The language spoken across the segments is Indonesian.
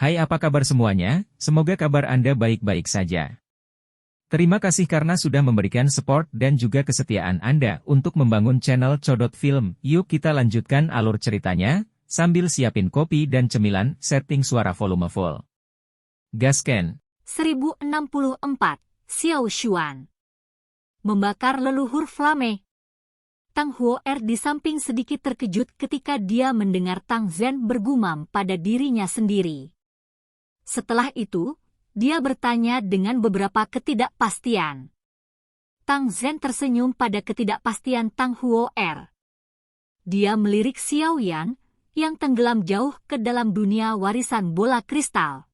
Hai, apa kabar semuanya? Semoga kabar Anda baik-baik saja. Terima kasih karena sudah memberikan support dan juga kesetiaan Anda untuk membangun channel Codot Film. Yuk kita lanjutkan alur ceritanya, sambil siapin kopi dan cemilan, setting suara volume full. Gasken. 1064, Xiao Xuan. Membakar leluhur Flame. Tang Huo'er di samping sedikit terkejut ketika dia mendengar Tang Zhen bergumam pada dirinya sendiri. Setelah itu, dia bertanya dengan beberapa ketidakpastian. Tang Zhen tersenyum pada ketidakpastian Tang Huo'er. Dia melirik Xiao Yan, yang tenggelam jauh ke dalam dunia warisan bola kristal.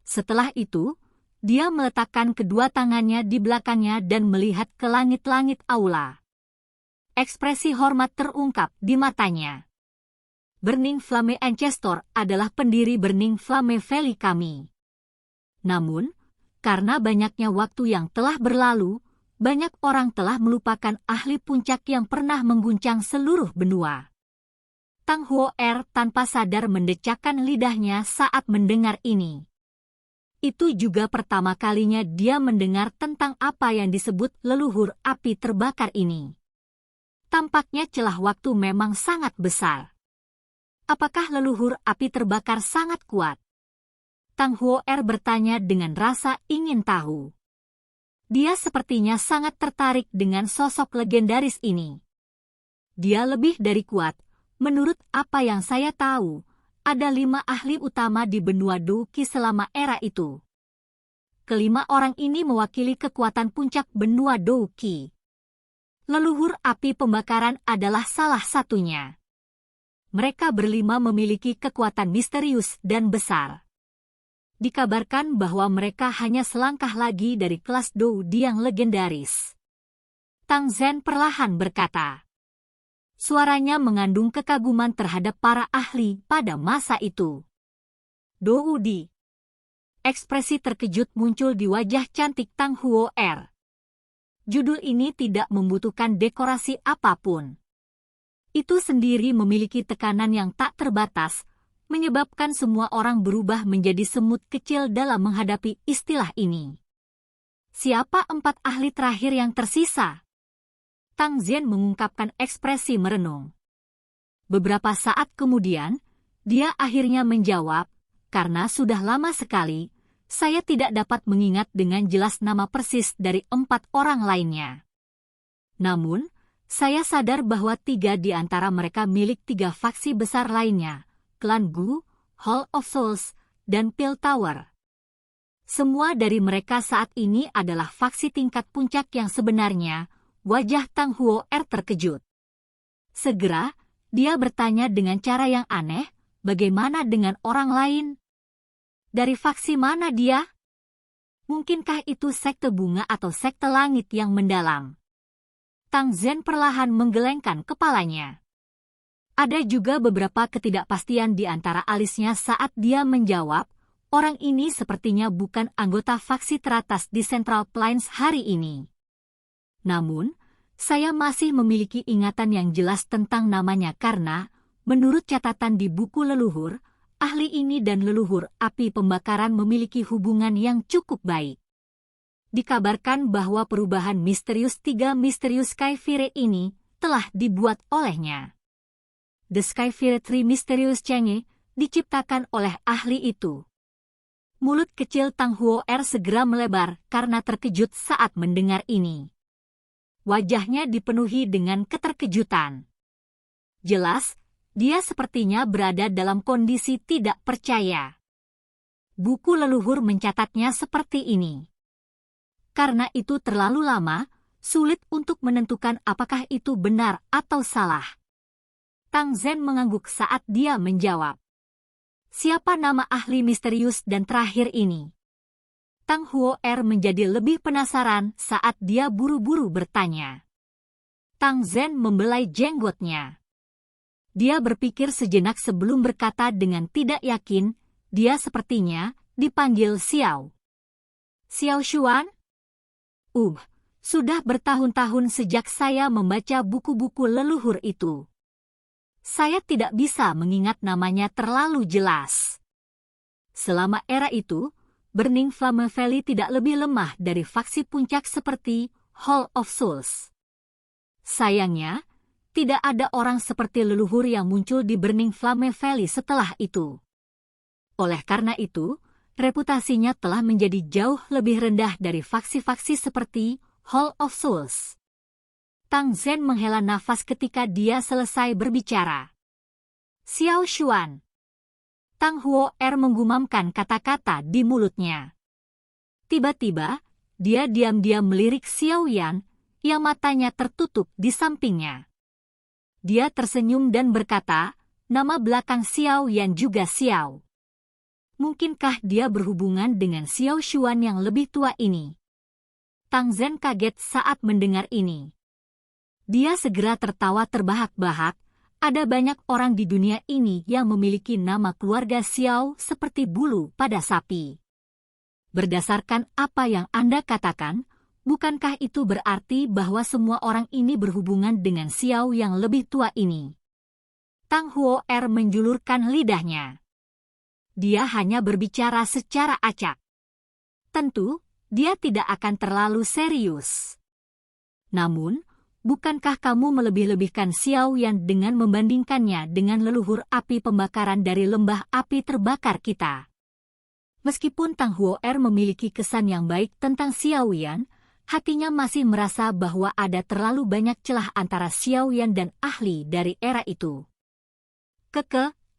Setelah itu, dia meletakkan kedua tangannya di belakangnya dan melihat ke langit-langit aula. Ekspresi hormat terungkap di matanya. Burning Flame Ancestor adalah pendiri Burning Flame Valley kami. Namun, karena banyaknya waktu yang telah berlalu, banyak orang telah melupakan ahli puncak yang pernah mengguncang seluruh benua. Tang Huo'er tanpa sadar mendecakkan lidahnya saat mendengar ini. Itu juga pertama kalinya dia mendengar tentang apa yang disebut leluhur api terbakar ini. Tampaknya celah waktu memang sangat besar. Apakah leluhur api terbakar sangat kuat? Tang Huo'er bertanya dengan rasa ingin tahu. Dia sepertinya sangat tertarik dengan sosok legendaris ini. Dia lebih dari kuat. Menurut apa yang saya tahu, ada 5 ahli utama di benua Douqi selama era itu. Kelima orang ini mewakili kekuatan puncak benua Douqi. Leluhur api pembakaran adalah salah satunya. Mereka berlima memiliki kekuatan misterius dan besar. Dikabarkan bahwa mereka hanya selangkah lagi dari kelas Dou Di yang legendaris. Tang Zhen perlahan berkata. Suaranya mengandung kekaguman terhadap para ahli pada masa itu. Dou Di. Ekspresi terkejut muncul di wajah cantik Tang Huo'er. Judul ini tidak membutuhkan dekorasi apapun. Itu sendiri memiliki tekanan yang tak terbatas, menyebabkan semua orang berubah menjadi semut kecil dalam menghadapi istilah ini. Siapa 4 ahli terakhir yang tersisa? Tang Zhen mengungkapkan ekspresi merenung. Beberapa saat kemudian, dia akhirnya menjawab, karena sudah lama sekali, saya tidak dapat mengingat dengan jelas nama persis dari 4 orang lainnya. Namun, saya sadar bahwa 3 di antara mereka milik 3 faksi besar lainnya, Klan Gu, Hall of Souls, dan Pale Tower. Semua dari mereka saat ini adalah faksi tingkat puncak yang sebenarnya. Wajah Tang Huo'er terkejut. Segera, dia bertanya dengan cara yang aneh, bagaimana dengan orang lain? Dari faksi mana dia? Mungkinkah itu sekte bunga atau sekte langit yang mendalam? Tang Zhen perlahan menggelengkan kepalanya. Ada juga beberapa ketidakpastian di antara alisnya saat dia menjawab, orang ini sepertinya bukan anggota faksi teratas di Central Plains hari ini. Namun, saya masih memiliki ingatan yang jelas tentang namanya karena, menurut catatan di buku leluhur, ahli ini dan leluhur api pembakaran memiliki hubungan yang cukup baik. Dikabarkan bahwa perubahan misterius 3 misterius Skyfire ini telah dibuat olehnya. The Skyfire 3 Mysterious Chang'e diciptakan oleh ahli itu. Mulut kecil Tang Huo'er segera melebar karena terkejut saat mendengar ini. Wajahnya dipenuhi dengan keterkejutan. Jelas, dia sepertinya berada dalam kondisi tidak percaya. Buku leluhur mencatatnya seperti ini. Karena itu terlalu lama, sulit untuk menentukan apakah itu benar atau salah. Tang Zhen mengangguk saat dia menjawab. Siapa nama ahli misterius dan terakhir ini? Tang Huo'er menjadi lebih penasaran saat dia buru-buru bertanya. Tang Zhen membelai jenggotnya. Dia berpikir sejenak sebelum berkata dengan tidak yakin, dia sepertinya dipanggil Xiao. Xiao Xuan? Sudah bertahun-tahun sejak saya membaca buku-buku leluhur itu. Saya tidak bisa mengingat namanya terlalu jelas. Selama era itu, Burning Flame Valley tidak lebih lemah dari faksi puncak seperti Hall of Souls. Sayangnya, tidak ada orang seperti leluhur yang muncul di Burning Flame Valley setelah itu. Oleh karena itu, reputasinya telah menjadi jauh lebih rendah dari faksi-faksi seperti Hall of Souls. Tang Zhen menghela nafas ketika dia selesai berbicara. Xiao Xuan. Tang Huo'er menggumamkan kata-kata di mulutnya. Tiba-tiba, dia diam-diam melirik Xiao Yan, yang matanya tertutup di sampingnya. Dia tersenyum dan berkata, nama belakang Xiao Yan juga Xiao. Mungkinkah dia berhubungan dengan Xiao Xuan yang lebih tua ini? Tang Zhen kaget saat mendengar ini. Dia segera tertawa terbahak-bahak. Ada banyak orang di dunia ini yang memiliki nama keluarga Xiao seperti bulu pada sapi. Berdasarkan apa yang Anda katakan, bukankah itu berarti bahwa semua orang ini berhubungan dengan Xiao yang lebih tua ini? Tang Huo'er menjulurkan lidahnya. Dia hanya berbicara secara acak. Tentu, dia tidak akan terlalu serius. Namun, bukankah kamu melebih-lebihkan Xiao Yan dengan membandingkannya dengan leluhur api pembakaran dari lembah api terbakar kita? Meskipun Tang Huo'er memiliki kesan yang baik tentang Xiao Yan, hatinya masih merasa bahwa ada terlalu banyak celah antara Xiao Yan dan ahli dari era itu.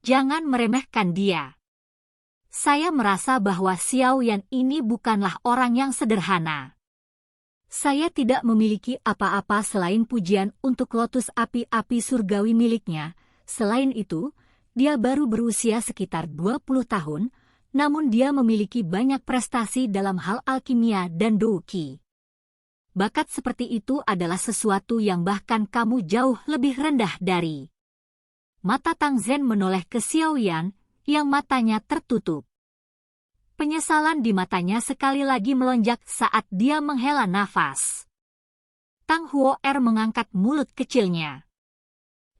Jangan meremehkan dia. Saya merasa bahwa Xiao Yan ini bukanlah orang yang sederhana. Saya tidak memiliki apa-apa selain pujian untuk lotus api-api surgawi miliknya. Selain itu, dia baru berusia sekitar 20 tahun, namun dia memiliki banyak prestasi dalam hal alkimia dan douqi. Bakat seperti itu adalah sesuatu yang bahkan kamu jauh lebih rendah dari. Mata Tang Zhen menoleh ke Xiao Yan, yang matanya tertutup. Penyesalan di matanya sekali lagi melonjak saat dia menghela nafas. Tang Huo'er mengangkat mulut kecilnya.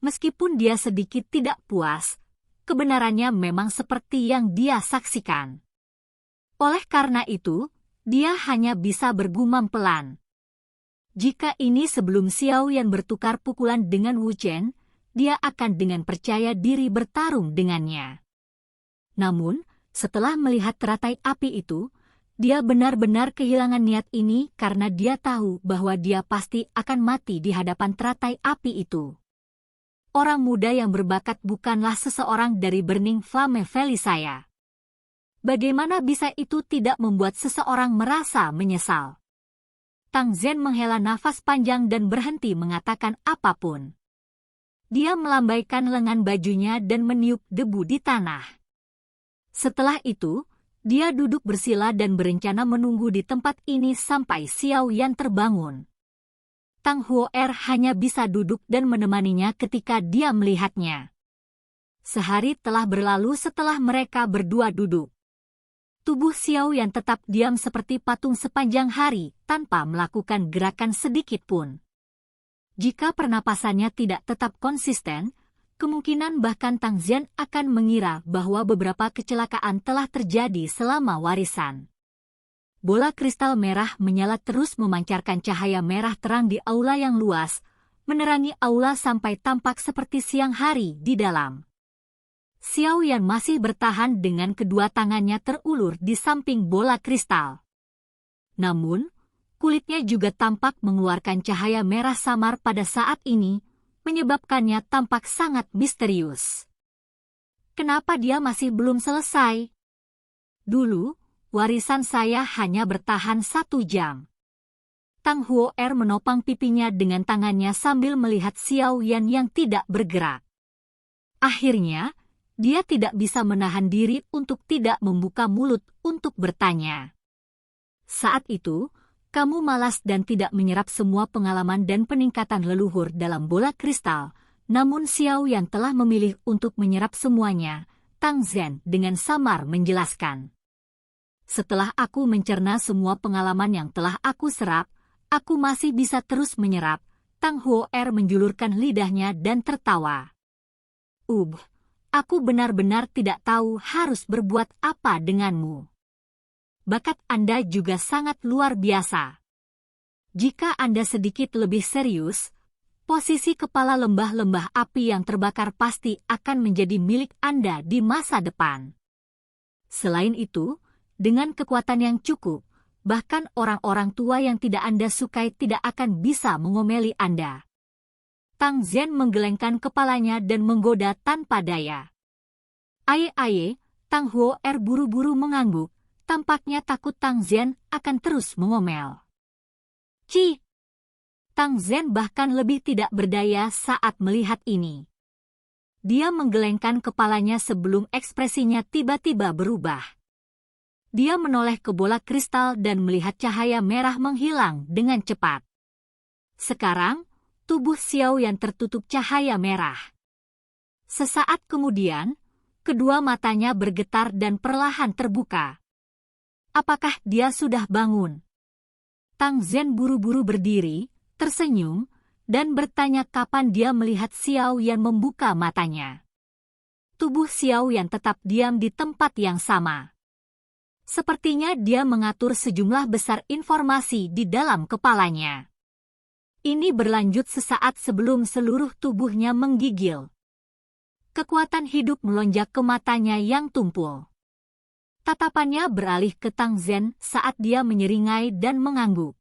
Meskipun dia sedikit tidak puas, kebenarannya memang seperti yang dia saksikan. Oleh karena itu, dia hanya bisa bergumam pelan. Jika ini sebelum Xiao Yan bertukar pukulan dengan Wu Chen, dia akan dengan percaya diri bertarung dengannya. Namun, setelah melihat teratai api itu, dia benar-benar kehilangan niat ini karena dia tahu bahwa dia pasti akan mati di hadapan teratai api itu. Orang muda yang berbakat bukanlah seseorang dari Burning Flame Valley saya. Bagaimana bisa itu tidak membuat seseorang merasa menyesal? Tang Zhen menghela nafas panjang dan berhenti mengatakan apapun. Dia melambaikan lengan bajunya dan meniup debu di tanah. Setelah itu, dia duduk bersila dan berencana menunggu di tempat ini sampai Xiao Yan terbangun. Tang Huo'er hanya bisa duduk dan menemaninya ketika dia melihatnya. Sehari telah berlalu setelah mereka berdua duduk. Tubuh Xiao Yan tetap diam seperti patung sepanjang hari tanpa melakukan gerakan sedikit pun. Jika pernapasannya tidak tetap konsisten, kemungkinan bahkan Tang Zhen akan mengira bahwa beberapa kecelakaan telah terjadi selama warisan. Bola kristal merah menyala terus memancarkan cahaya merah terang di aula yang luas, menerangi aula sampai tampak seperti siang hari di dalam. Xiao Yan masih bertahan dengan kedua tangannya terulur di samping bola kristal. Namun, kulitnya juga tampak mengeluarkan cahaya merah samar pada saat ini, menyebabkannya tampak sangat misterius. Kenapa dia masih belum selesai? Dulu, warisan saya hanya bertahan 1 jam. Tang Huo'er menopang pipinya dengan tangannya sambil melihat Xiao Yan yang tidak bergerak. Akhirnya, dia tidak bisa menahan diri untuk tidak membuka mulut untuk bertanya. Saat itu, kamu malas dan tidak menyerap semua pengalaman dan peningkatan leluhur dalam bola kristal, namun Xiao Yan telah memilih untuk menyerap semuanya, Tang Zhen dengan samar menjelaskan. Setelah aku mencerna semua pengalaman yang telah aku serap, aku masih bisa terus menyerap. Tang Huo'er menjulurkan lidahnya dan tertawa. Aku benar-benar tidak tahu harus berbuat apa denganmu. Bakat Anda juga sangat luar biasa. Jika Anda sedikit lebih serius, posisi kepala lembah-lembah api yang terbakar pasti akan menjadi milik Anda di masa depan. Selain itu, dengan kekuatan yang cukup, bahkan orang-orang tua yang tidak Anda sukai tidak akan bisa mengomeli Anda. Tang Zhen menggelengkan kepalanya dan menggoda tanpa daya. Aye, Tang Huo buru-buru mengangguk, tampaknya takut Tang Zhen akan terus mengomel. Ci! Tang Zhen bahkan lebih tidak berdaya saat melihat ini. Dia menggelengkan kepalanya sebelum ekspresinya tiba-tiba berubah. Dia menoleh ke bola kristal dan melihat cahaya merah menghilang dengan cepat. Sekarang, tubuh Xiao Yan tertutup cahaya merah. Sesaat kemudian, kedua matanya bergetar dan perlahan terbuka. Apakah dia sudah bangun? Tang Zhen buru-buru berdiri, tersenyum, dan bertanya kapan dia melihat Xiao Yan membuka matanya. Tubuh Xiao Yan tetap diam di tempat yang sama. Sepertinya dia mengatur sejumlah besar informasi di dalam kepalanya. Ini berlanjut sesaat sebelum seluruh tubuhnya menggigil. Kekuatan hidup melonjak ke matanya yang tumpul. Tatapannya beralih ke Tang Zhen saat dia menyeringai dan mengangguk.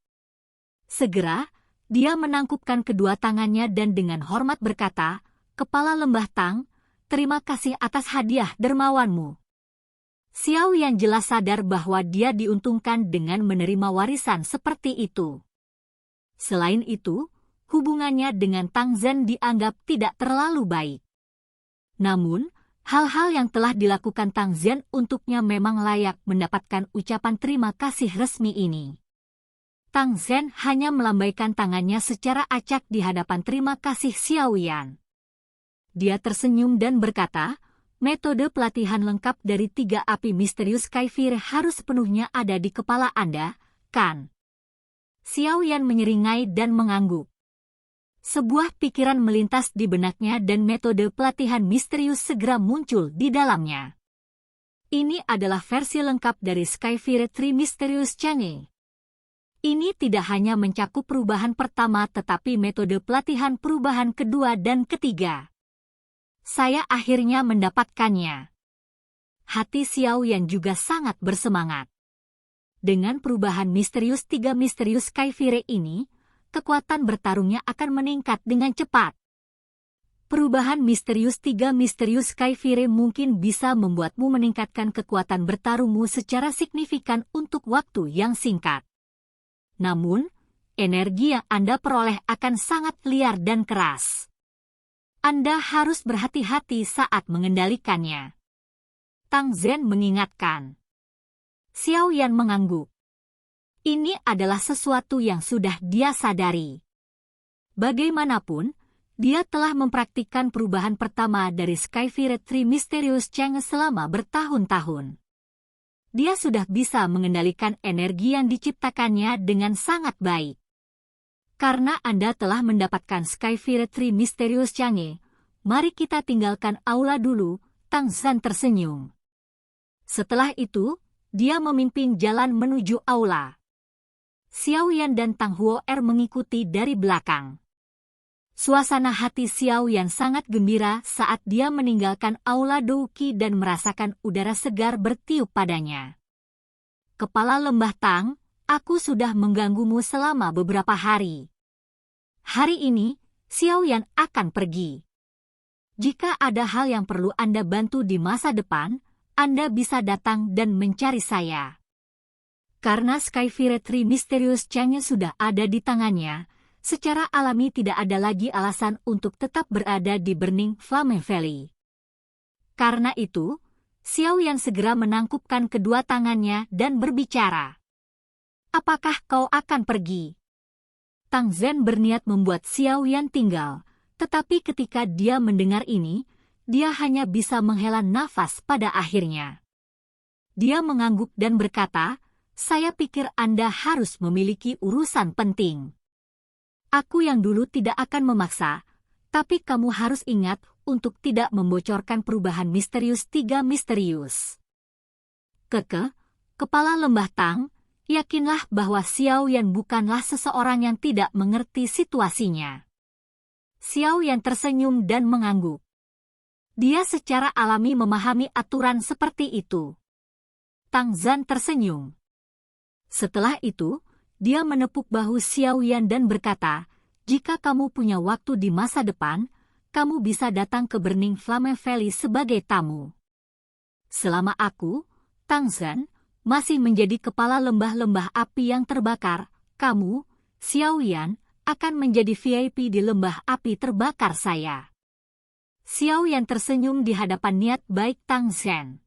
Segera, dia menangkupkan kedua tangannya dan dengan hormat berkata, "Kepala Lembah Tang, terima kasih atas hadiah dermawanmu." Xiao Yan jelas sadar bahwa dia diuntungkan dengan menerima warisan seperti itu. Selain itu, hubungannya dengan Tang Zhen dianggap tidak terlalu baik. Namun, hal-hal yang telah dilakukan Tang Zhen untuknya memang layak mendapatkan ucapan terima kasih resmi ini. Tang Zhen hanya melambaikan tangannya secara acak di hadapan terima kasih Xiao Yan. Dia tersenyum dan berkata, "Metode pelatihan lengkap dari 3 api misterius Kaifir harus sepenuhnya ada di kepala Anda, kan?" Xiao Yan menyeringai dan mengangguk. Sebuah pikiran melintas di benaknya dan metode pelatihan misterius segera muncul di dalamnya. Ini adalah versi lengkap dari Skyfire Tree Mysterious Chang'e. Ini tidak hanya mencakup perubahan pertama tetapi metode pelatihan perubahan kedua dan ketiga. Saya akhirnya mendapatkannya. Hati Xiao Yan juga sangat bersemangat. Dengan perubahan misterius 3 misterius Skyfire ini, kekuatan bertarungnya akan meningkat dengan cepat. Perubahan misterius 3 misterius Skyfire mungkin bisa membuatmu meningkatkan kekuatan bertarungmu secara signifikan untuk waktu yang singkat. Namun, energi yang Anda peroleh akan sangat liar dan keras. Anda harus berhati-hati saat mengendalikannya. Tang Zhen mengingatkan. Xiao Yan mengangguk. Ini adalah sesuatu yang sudah dia sadari. Bagaimanapun, dia telah mempraktikkan perubahan pertama dari Skyfire Tree Mysterious Chang'e selama bertahun-tahun. Dia sudah bisa mengendalikan energi yang diciptakannya dengan sangat baik. Karena Anda telah mendapatkan Skyfire Tree Mysterious Chang'e, mari kita tinggalkan aula dulu, Tang Zhen tersenyum. Setelah itu, dia memimpin jalan menuju aula. Xiao Yan dan Tang Huo mengikuti dari belakang. Suasana hati Xiao Yan sangat gembira saat dia meninggalkan aula Douqi dan merasakan udara segar bertiup padanya. Kepala Lembah Tang, aku sudah mengganggumu selama beberapa hari. Hari ini, Xiao Yan akan pergi. Jika ada hal yang perlu Anda bantu di masa depan, Anda bisa datang dan mencari saya. Karena Skyfire Tree Mysterious Chang'e sudah ada di tangannya, secara alami tidak ada lagi alasan untuk tetap berada di Burning Flame Valley. Karena itu, Xiao Yan segera menangkupkan kedua tangannya dan berbicara. Apakah kau akan pergi? Tang Zhen berniat membuat Xiao Yan tinggal, tetapi ketika dia mendengar ini, dia hanya bisa menghela nafas pada akhirnya. Dia mengangguk dan berkata, "Saya pikir Anda harus memiliki urusan penting. Aku yang dulu tidak akan memaksa, Tapi kamu harus ingat untuk tidak membocorkan perubahan misterius 3 misterius. Kepala Lembah Tang, yakinlah bahwa Xiao Yan bukanlah seseorang yang tidak mengerti situasinya. Xiao Yan tersenyum dan mengangguk. Dia secara alami memahami aturan seperti itu. Tang Zhan tersenyum. Setelah itu, dia menepuk bahu Xiao Yan dan berkata, jika kamu punya waktu di masa depan, kamu bisa datang ke Burning Flame Valley sebagai tamu. Selama aku, Tang Zhan, masih menjadi kepala lembah-lembah api yang terbakar, kamu, Xiao Yan, akan menjadi VIP di lembah api terbakar saya. Xiao Yan tersenyum di hadapan niat baik Tang Zhan.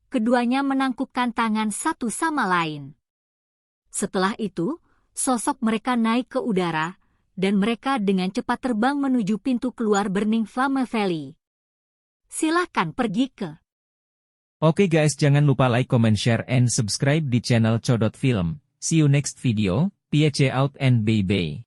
Keduanya menangkupkan tangan satu sama lain. Setelah itu, sosok mereka naik ke udara, dan mereka dengan cepat terbang menuju pintu keluar Burning Flame Valley. Silahkan pergi ke. Oke guys, jangan lupa like, comment, share, and subscribe di channel Codot Film. See you next video, peace out and bye-bye.